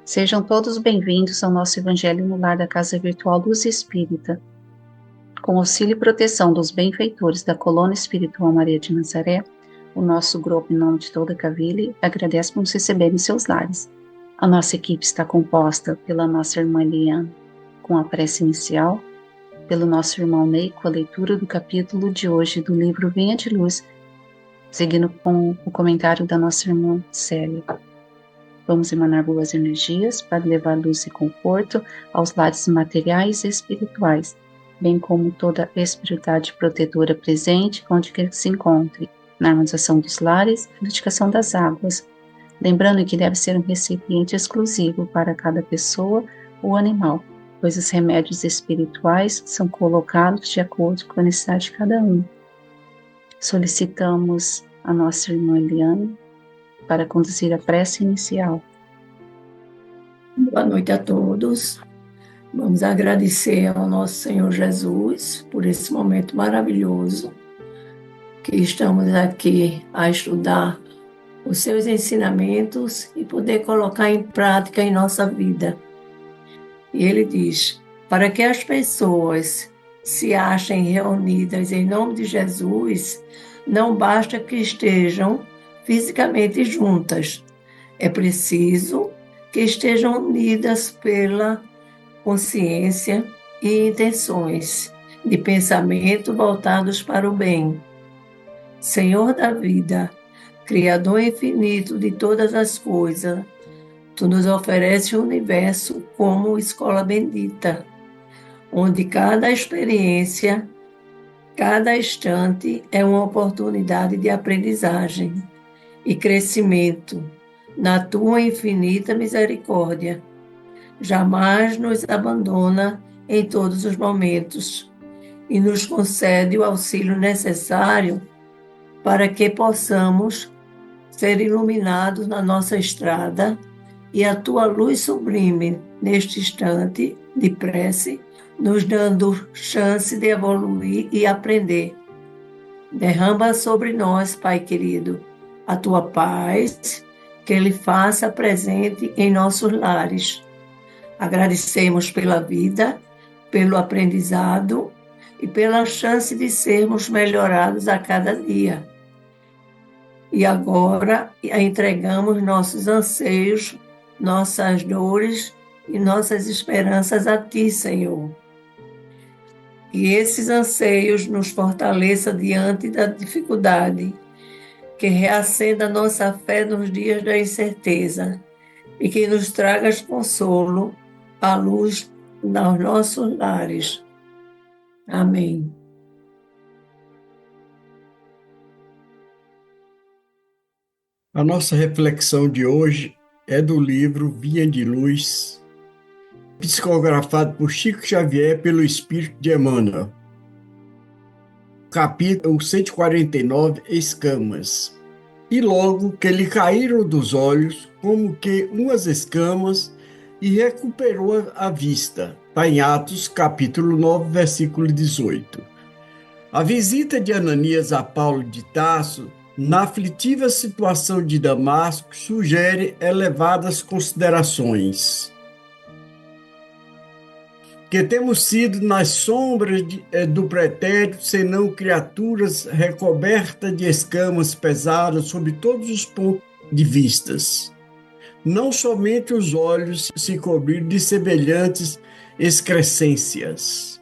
Sejam todos bem-vindos ao nosso Evangelho no Lar da Casa Virtual Luz Espírita. Com auxílio e proteção dos benfeitores da Colônia Espiritual Maria de Nazaré, o nosso grupo, em nome de toda a Cavile, agradece por nos receber em seus lares. A nossa equipe está composta pela nossa irmã Eliane, com a prece inicial, pelo nosso irmão Ney, com a leitura do capítulo de hoje do livro Vinha de Luz, seguindo com o comentário da nossa irmã Célia. Vamos emanar boas energias para levar luz e conforto aos lares materiais e espirituais, bem como toda a espiritualidade protetora presente onde quer que se encontre, na harmonização dos lares e purificação das águas, lembrando que deve ser um recipiente exclusivo para cada pessoa ou animal, pois os remédios espirituais são colocados de acordo com a necessidade de cada um. Solicitamos a nossa irmã Eliane para conduzir a prece inicial. Boa noite a todos. Vamos agradecer ao nosso Senhor Jesus por esse momento maravilhoso que estamos aqui a estudar os seus ensinamentos e poder colocar em prática em nossa vida. E ele diz, para que as pessoas se achem reunidas em nome de Jesus, não basta que estejam fisicamente juntas. É preciso que estejam unidas pela consciência e intenções de pensamento voltados para o bem. Senhor da vida, Criador infinito de todas as coisas, Tu nos ofereces o universo como escola bendita, onde cada experiência, cada instante é uma oportunidade de aprendizagem e crescimento na Tua infinita misericórdia. Jamais nos abandona em todos os momentos e nos concede o auxílio necessário para que possamos ser iluminados na nossa estrada e a Tua luz sublime neste instante de prece, nos dando chance de evoluir e aprender. Derrama sobre nós, Pai querido, a Tua paz, que Ele faça presente em nossos lares. Agradecemos pela vida, pelo aprendizado e pela chance de sermos melhorados a cada dia. E agora entregamos nossos anseios, nossas dores e nossas esperanças a Ti, Senhor. Que esses anseios nos fortaleça diante da dificuldade, que reacenda nossa fé nos dias da incerteza e que nos tragas consolo, a luz nos nossos lares. Amém. A nossa reflexão de hoje é do livro Vinha de Luz, psicografado por Chico Xavier pelo Espírito de Emmanuel. Capítulo 149, Escamas. E logo que lhe caíram dos olhos, como que umas escamas, e recuperou a vista. Está em Atos, capítulo 9, versículo 18. A visita de Ananias a Paulo de Tarso, na aflitiva situação de Damasco, sugere elevadas considerações. Que temos sido nas sombras do pretérito, senão criaturas recobertas de escamas pesadas sob todos os pontos de vistas. Não somente os olhos se cobriram de semelhantes excrescências.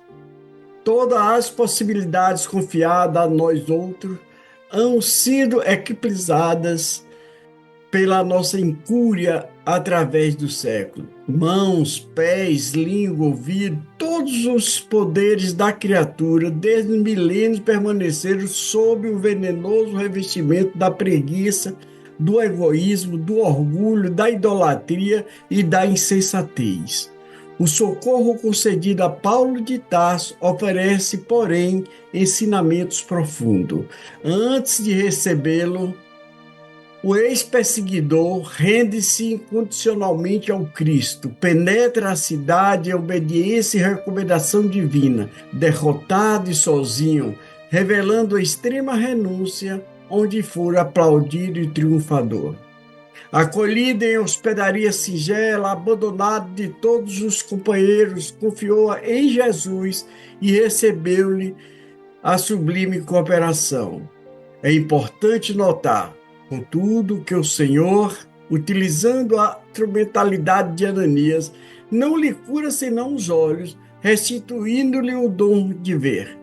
Todas as possibilidades confiadas a nós outros han sido eclipsadas pela nossa incúria através do século. Mãos, pés, língua, ouvido, todos os poderes da criatura, desde milênios, permaneceram sob o venenoso revestimento da preguiça, do egoísmo, do orgulho, da idolatria e da insensatez. O socorro concedido a Paulo de Tarso oferece, porém, ensinamentos profundos. Antes de recebê-lo, o ex-perseguidor rende-se incondicionalmente ao Cristo, penetra a cidade em obediência e recomendação divina, derrotado e sozinho, revelando a extrema renúncia, onde for aplaudido e triunfador. Acolhido em hospedaria singela, abandonado de todos os companheiros, confiou em Jesus e recebeu-lhe a sublime cooperação. É importante notar, contudo, que o Senhor, utilizando a instrumentalidade de Ananias, não lhe cura senão os olhos, restituindo-lhe o dom de ver.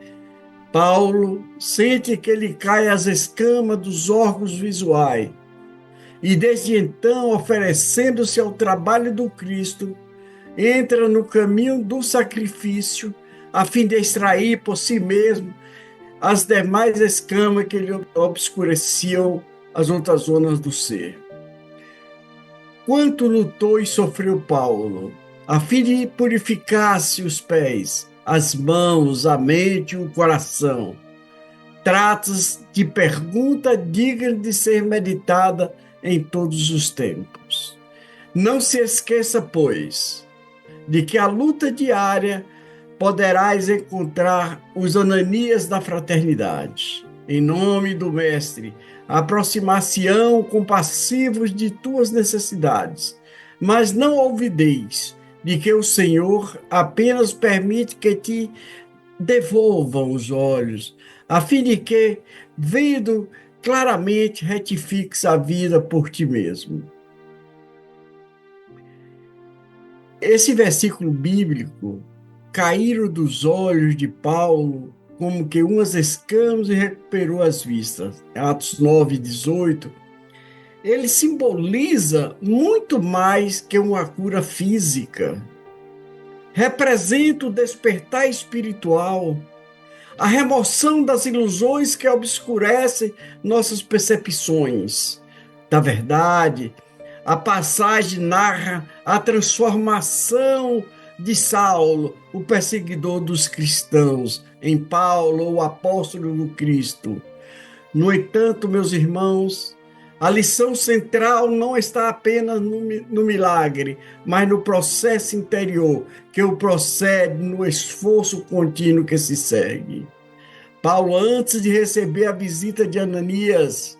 Paulo sente que lhe caem as escamas dos órgãos visuais e, desde então, oferecendo-se ao trabalho do Cristo, entra no caminho do sacrifício a fim de extrair por si mesmo as demais escamas que lhe obscureciam as outras zonas do ser. Quanto lutou e sofreu Paulo, a fim de purificar-se os pés, as mãos, a mente e o coração. Trata-se de pergunta digna de ser meditada em todos os tempos. Não se esqueça, pois, de que a luta diária poderás encontrar os Ananias da fraternidade. Em nome do Mestre, aproximar-se-ão compassivos de tuas necessidades, mas não olvideis de que o Senhor apenas permite que te devolvam os olhos, a fim de que, vendo claramente, retifiques a vida por ti mesmo. Esse versículo bíblico, caíram dos olhos de Paulo como que umas escamas e recuperou as vistas. Atos 9:18. Ele simboliza muito mais que uma cura física. Representa o despertar espiritual, a remoção das ilusões que obscurecem nossas percepções da verdade. A passagem narra a transformação de Saulo, o perseguidor dos cristãos, em Paulo, o apóstolo do Cristo. No entanto, meus irmãos, a lição central não está apenas no milagre, mas no processo interior que o procede no esforço contínuo que se segue. Paulo, antes de receber a visita de Ananias,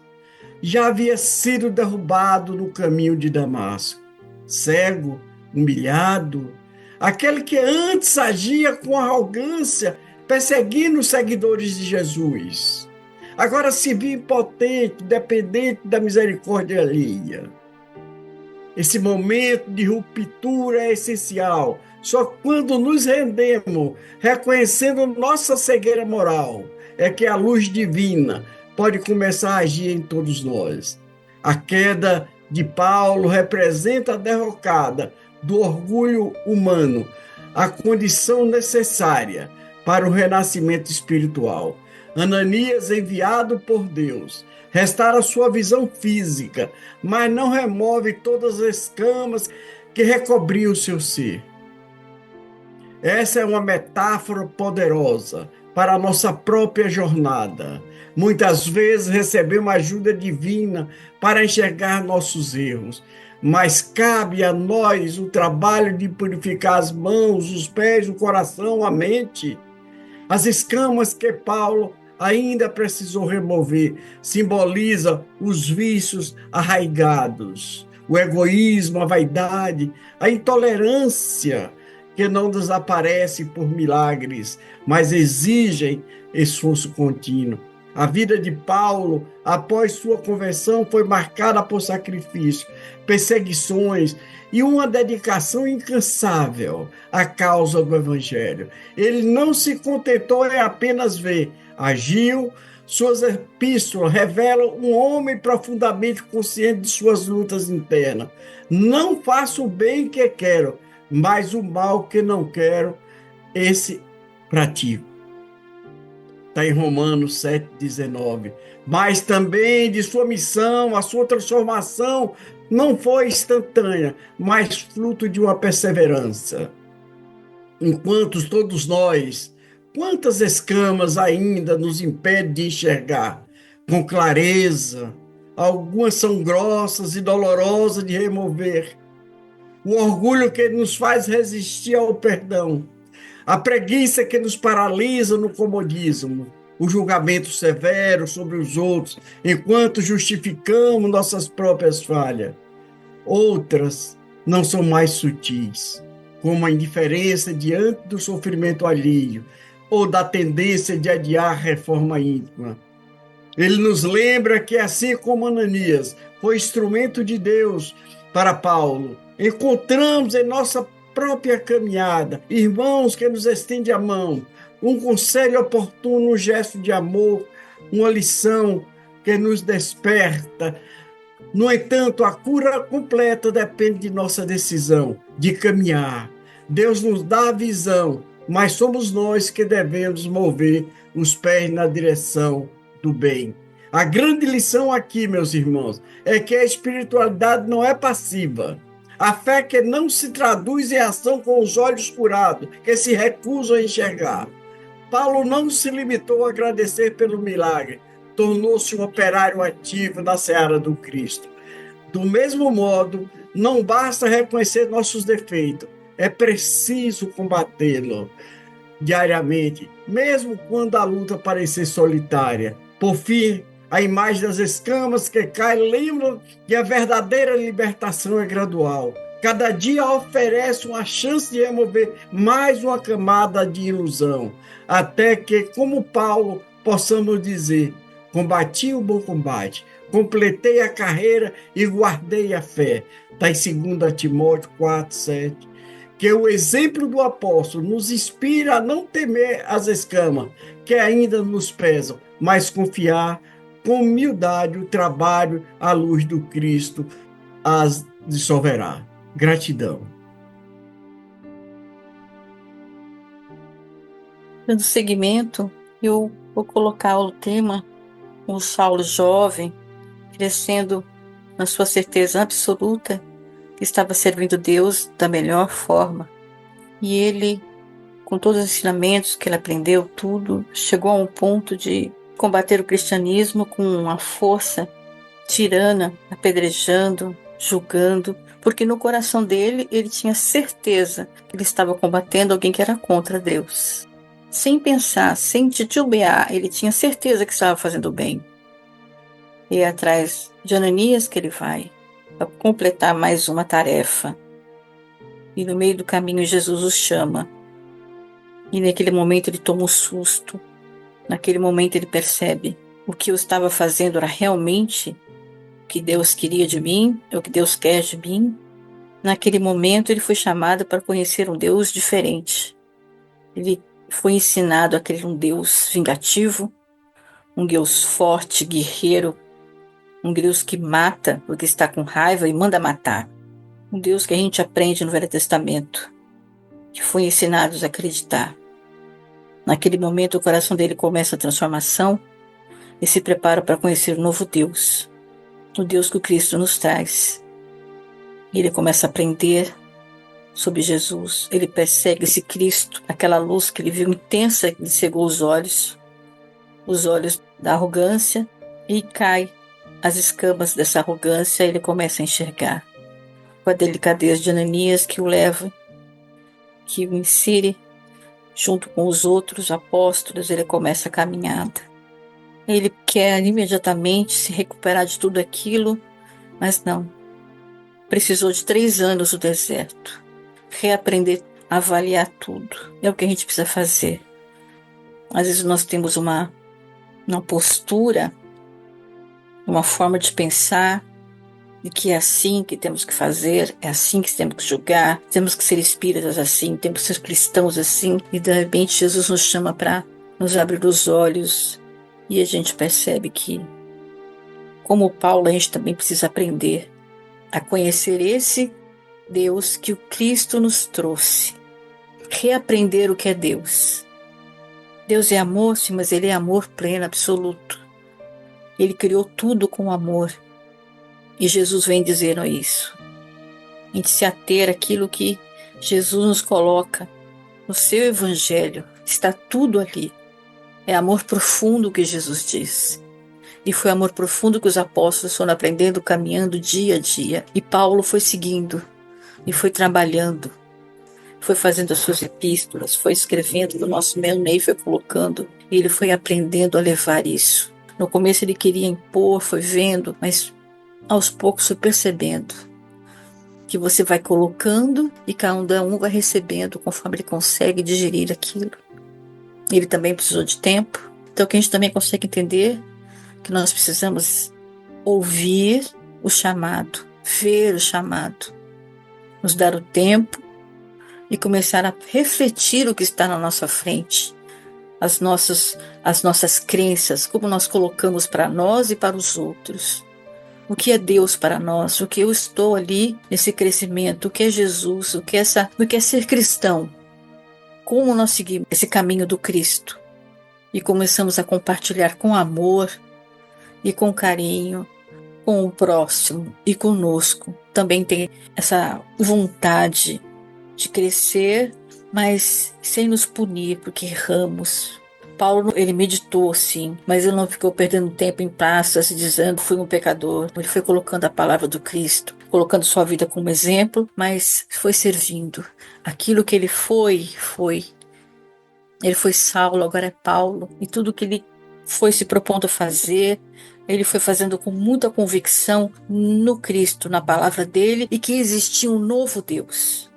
já havia sido derrubado no caminho de Damasco. Cego, humilhado, aquele que antes agia com arrogância, perseguindo os seguidores de Jesus, agora se viu impotente, dependente da misericórdia alheia. Esse momento de ruptura é essencial. Só quando nos rendemos, reconhecendo nossa cegueira moral, é que a luz divina pode começar a agir em todos nós. A queda de Paulo representa a derrocada do orgulho humano, a condição necessária para o renascimento espiritual. Ananias, enviado por Deus, restaura sua visão física, mas não remove todas as escamas que recobriam o seu ser. Essa é uma metáfora poderosa para a nossa própria jornada. Muitas vezes recebemos ajuda divina para enxergar nossos erros, mas cabe a nós o trabalho de purificar as mãos, os pés, o coração, a mente. As escamas que Paulo ainda precisou remover simbolizam os vícios arraigados, o egoísmo, a vaidade, a intolerância, que não desaparece por milagres, mas exigem esforço contínuo. A vida de Paulo, após sua conversão, foi marcada por sacrifício, perseguições e uma dedicação incansável à causa do Evangelho. Ele não se contentou em apenas ver, agiu. Suas epístolas revelam um homem profundamente consciente de suas lutas internas. Não faço o bem que quero, mas o mal que não quero, esse pratico. Está em Romanos 7,19. Mas também de sua missão, a sua transformação não foi instantânea, mas fruto de uma perseverança. Enquanto todos nós, quantas escamas ainda nos impedem de enxergar com clareza? Algumas são grossas e dolorosas de remover. O orgulho que nos faz resistir ao perdão. A preguiça que nos paralisa no comodismo, o julgamento severo sobre os outros, enquanto justificamos nossas próprias falhas. Outras não são mais sutis, como a indiferença diante do sofrimento alheio ou da tendência de adiar a reforma íntima. Ele nos lembra que, assim como Ananias foi instrumento de Deus para Paulo, encontramos em nossa própria caminhada irmãos que nos estendem a mão, um conselho oportuno, um gesto de amor, uma lição que nos desperta. No entanto, a cura completa depende de nossa decisão de caminhar. Deus nos dá a visão, mas somos nós que devemos mover os pés na direção do bem. A grande lição aqui, meus irmãos, é que a espiritualidade não é passiva. A fé que não se traduz em ação com os olhos curados, que se recusam a enxergar. Paulo não se limitou a agradecer pelo milagre, tornou-se um operário ativo na seara do Cristo. Do mesmo modo, não basta reconhecer nossos defeitos, é preciso combatê-los diariamente, mesmo quando a luta parecer solitária. Por fim, a imagem das escamas que caem lembra que a verdadeira libertação é gradual. Cada dia oferece uma chance de remover mais uma camada de ilusão, até que, como Paulo, possamos dizer: combati o bom combate, completei a carreira e guardei a fé. Está em 2 Timóteo 4:7. Que o exemplo do apóstolo nos inspira a não temer as escamas que ainda nos pesam, mas confiar com humildade o trabalho à luz do Cristo as dissolverá. Gratidão. Dando seguimento, eu vou colocar o tema, o Saulo jovem, crescendo na sua certeza absoluta que estava servindo Deus da melhor forma. E ele, com todos os ensinamentos que ele aprendeu, tudo, chegou a um ponto de combater o cristianismo com uma força tirana, apedrejando, julgando, porque no coração dele ele tinha certeza que ele estava combatendo alguém que era contra Deus. Sem pensar, sem titubear, ele tinha certeza que estava fazendo bem. E é atrás de Ananias que ele vai, para completar mais uma tarefa. E no meio do caminho Jesus o chama. E naquele momento ele toma um susto. Naquele momento ele percebe o que eu estava fazendo era realmente o que Deus queria de mim, o que Deus quer de mim. Naquele momento ele foi chamado para conhecer um Deus diferente. Ele foi ensinado a crer um Deus vingativo, um Deus forte, guerreiro, um Deus que mata porque está com raiva e manda matar. Um Deus que a gente aprende no Velho Testamento, que foi ensinado a acreditar. Naquele momento o coração dele começa a transformação e se prepara para conhecer o novo Deus, o Deus que o Cristo nos traz. Ele começa a aprender sobre Jesus, ele persegue esse Cristo, aquela luz que ele viu intensa que lhe cegou os olhos da arrogância, e cai as escamas dessa arrogância, ele começa a enxergar. Com a delicadeza de Ananias que o leva, que o insere junto com os outros apóstolos, ele começa a caminhada. Ele quer imediatamente se recuperar de tudo aquilo, mas não. Precisou de 3 anos no deserto. Reaprender a avaliar tudo. É o que a gente precisa fazer. Às vezes nós temos uma postura, uma forma de pensar, de que é assim que temos que fazer, é assim que temos que julgar, temos que ser espíritas assim, temos que ser cristãos assim, e de repente Jesus nos chama para nos abrir os olhos e a gente percebe que, como Paulo, a gente também precisa aprender a conhecer esse Deus que o Cristo nos trouxe, reaprender o que é Deus. Deus é amor, sim, mas Ele é amor pleno, absoluto. Ele criou tudo com amor. E Jesus vem dizendo isso. A gente se ater àquilo que Jesus nos coloca no seu evangelho. Está tudo ali. É amor profundo que Jesus diz. E foi amor profundo que os apóstolos foram aprendendo, caminhando dia a dia. E Paulo foi seguindo. E foi trabalhando. Foi fazendo as suas epístolas. Foi escrevendo no nosso meio, foi colocando. E ele foi aprendendo a levar isso. No começo ele queria impor, foi vendo, mas aos poucos foi percebendo que você vai colocando e cada um vai recebendo conforme ele consegue digerir aquilo. Ele também precisou de tempo. Então, que a gente também consegue entender que nós precisamos ouvir o chamado, ver o chamado, nos dar o tempo e começar a refletir o que está na nossa frente, as nossas crenças, como nós colocamos para nós e para os outros. O que é Deus para nós? O que eu estou ali nesse crescimento? O que é Jesus? O que é ser cristão? Como nós seguimos esse caminho do Cristo? E começamos a compartilhar com amor e com carinho, com o próximo e conosco. Também tem essa vontade de crescer, mas sem nos punir, porque erramos. Paulo, ele meditou, sim, mas ele não ficou perdendo tempo em praças dizendo fui um pecador. Ele foi colocando a palavra do Cristo, colocando sua vida como exemplo, mas foi servindo. Aquilo que ele foi. Ele foi Saulo, agora é Paulo. E tudo que ele foi se propondo a fazer, ele foi fazendo com muita convicção no Cristo, na palavra dele, e que existia um novo Deus.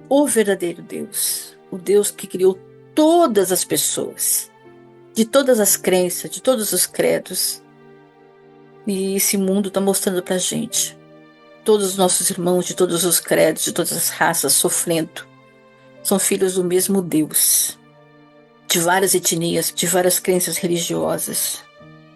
O verdadeiro Deus. O Deus que criou todas as pessoas, de todas as crenças, de todos os credos. E esse mundo está mostrando para a gente. Todos os nossos irmãos de todos os credos, de todas as raças, sofrendo. São filhos do mesmo Deus. De várias etnias, de várias crenças religiosas,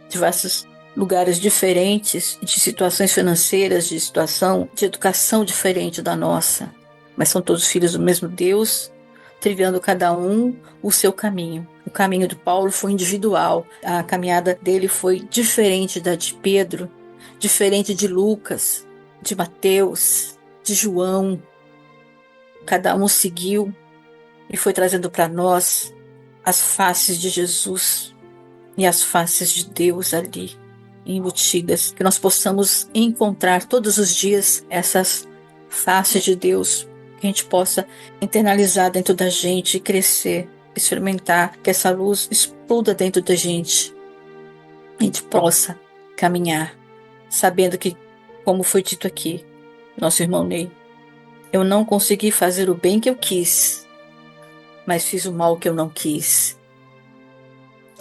de vários lugares diferentes, de situações financeiras, de situação de educação diferente da nossa. Mas são todos filhos do mesmo Deus, trilhando cada um o seu caminho. O caminho de Paulo foi individual. A caminhada dele foi diferente da de Pedro, diferente de Lucas, de Mateus, de João. Cada um seguiu e foi trazendo para nós as faces de Jesus e as faces de Deus ali, embutidas. Que nós possamos encontrar todos os dias essas faces de Deus, que a gente possa internalizar dentro da gente e crescer, experimentar, que essa luz exploda dentro da gente. A gente possa caminhar, sabendo que, como foi dito aqui, nosso irmão Ney, eu não consegui fazer o bem que eu quis, mas fiz o mal que eu não quis.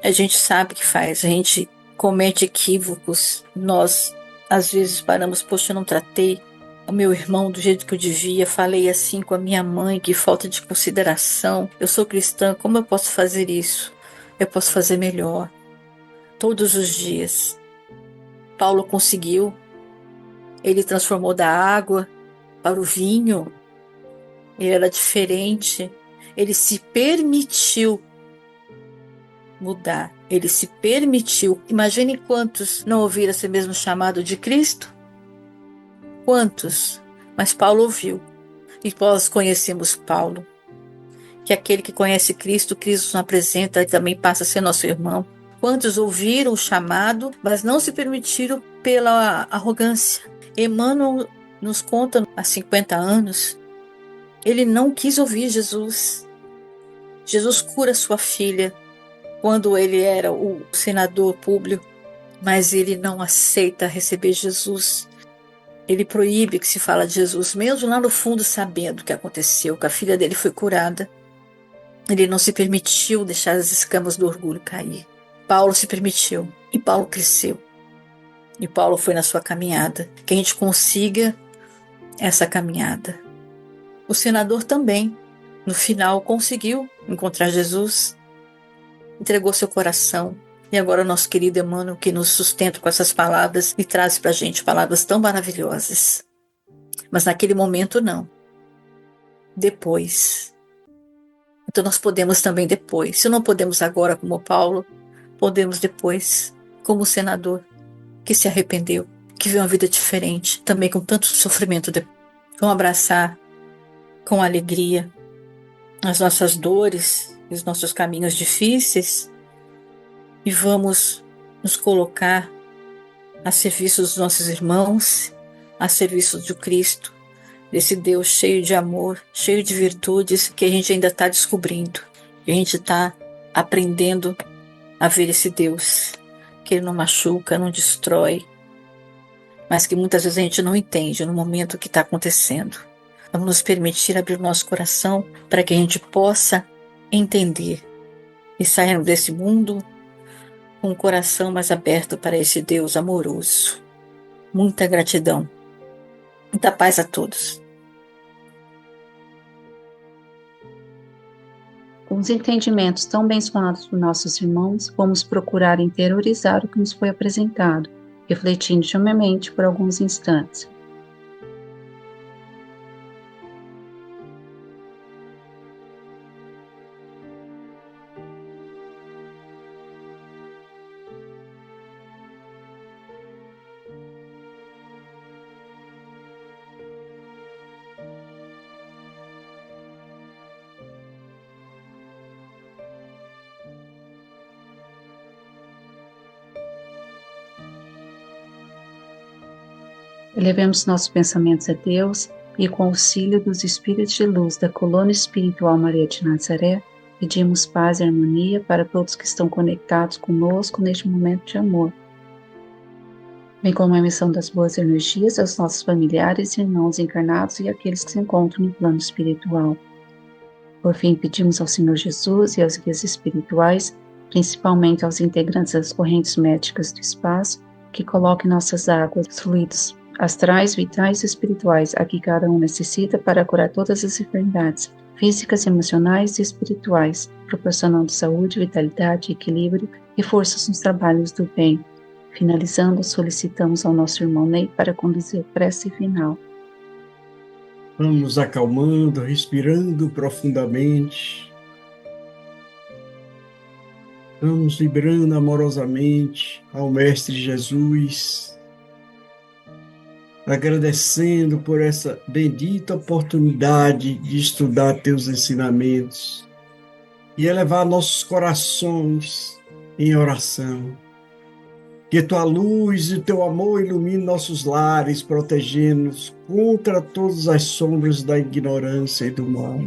A gente sabe que faz, a gente comete equívocos, nós às vezes paramos, poxa, eu não tratei o meu irmão do jeito que eu devia, falei assim com a minha mãe, que falta de consideração, eu sou cristã, como eu posso fazer isso? Eu posso fazer melhor, todos os dias. Paulo conseguiu, ele transformou da água para o vinho, ele era diferente, ele se permitiu mudar, ele se permitiu. Imagine quantos não ouviram esse mesmo chamado de Cristo? Quantos? Mas Paulo ouviu. E nós conhecemos Paulo, que aquele que conhece Cristo, Cristo nos apresenta e também passa a ser nosso irmão. Quantos ouviram o chamado, mas não se permitiram pela arrogância? Emmanuel nos conta, há 50 anos, ele não quis ouvir Jesus. Jesus cura sua filha quando ele era o senador Públio, mas ele não aceita receber Jesus. Ele proíbe que se fala de Jesus, mesmo lá no fundo sabendo o que aconteceu, que a filha dele foi curada. Ele não se permitiu deixar as escamas do orgulho cair. Paulo se permitiu e Paulo cresceu. E Paulo foi na sua caminhada. Que a gente consiga essa caminhada. O senador também, no final, conseguiu encontrar Jesus, entregou seu coração. E agora o nosso querido Emmanuel, que nos sustenta com essas palavras e traz para a gente palavras tão maravilhosas. Mas naquele momento não. Depois. Então nós podemos também depois. Se não podemos agora como Paulo, podemos depois, como o senador, que se arrependeu, que viu uma vida diferente, também com tanto sofrimento. Vamos abraçar com alegria as nossas dores, os nossos caminhos difíceis, e vamos nos colocar a serviço dos nossos irmãos, a serviço de Cristo, desse Deus cheio de amor, cheio de virtudes, que a gente ainda está descobrindo, que a gente está aprendendo a ver esse Deus, que Ele não machuca, não destrói, mas que muitas vezes a gente não entende no momento que está acontecendo. Vamos nos permitir abrir o nosso coração para que a gente possa entender e sair desse mundo com o coração mais aberto para esse Deus amoroso. Muita gratidão. Muita paz a todos. Com os entendimentos tão bem explanados por nossos irmãos, vamos procurar interiorizar o que nos foi apresentado, refletindo calmamente por alguns instantes. Elevemos nossos pensamentos a Deus e, com o auxílio dos Espíritos de Luz da Colônia Espiritual Maria de Nazaré, pedimos paz e harmonia para todos que estão conectados conosco neste momento de amor, bem como a emissão das boas energias aos nossos familiares e irmãos encarnados e aqueles que se encontram no plano espiritual. Por fim, pedimos ao Senhor Jesus e aos guias espirituais, principalmente aos integrantes das correntes médicas do espaço, que coloquem nossas águas, fluidos astrais, vitais e espirituais, a que cada um necessita para curar todas as enfermidades físicas, emocionais e espirituais, proporcionando saúde, vitalidade, equilíbrio e forças nos trabalhos do bem. Finalizando, solicitamos ao nosso irmão Ney para conduzir a prece final. Vamos nos acalmando, respirando profundamente. Vamos vibrando amorosamente ao Mestre Jesus, agradecendo por essa bendita oportunidade de estudar teus ensinamentos e elevar nossos corações em oração. Que tua luz e teu amor ilumine nossos lares, protegendo-nos contra todas as sombras da ignorância e do mal.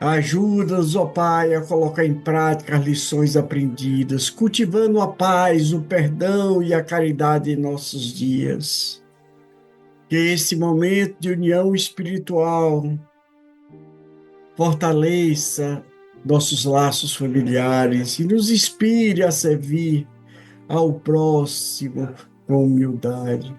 Ajuda-nos, ó Pai, a colocar em prática as lições aprendidas, cultivando a paz, o perdão e a caridade em nossos dias. Que esse momento de união espiritual fortaleça nossos laços familiares e nos inspire a servir ao próximo com humildade.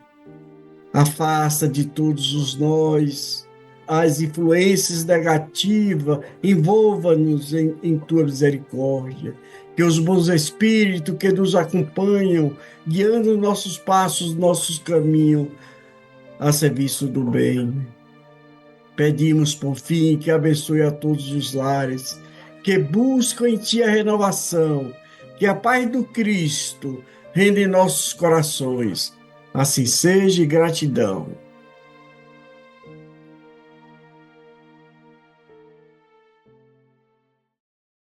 Afasta de todos os nós as influências negativas, envolva-nos em tua misericórdia. Que os bons espíritos que nos acompanham, guiando nossos passos, nossos caminhos, a serviço do bem. Pedimos, por fim, que abençoe a todos os lares, que buscam em ti a renovação, que a paz do Cristo reine em nossos corações. Assim seja, e gratidão.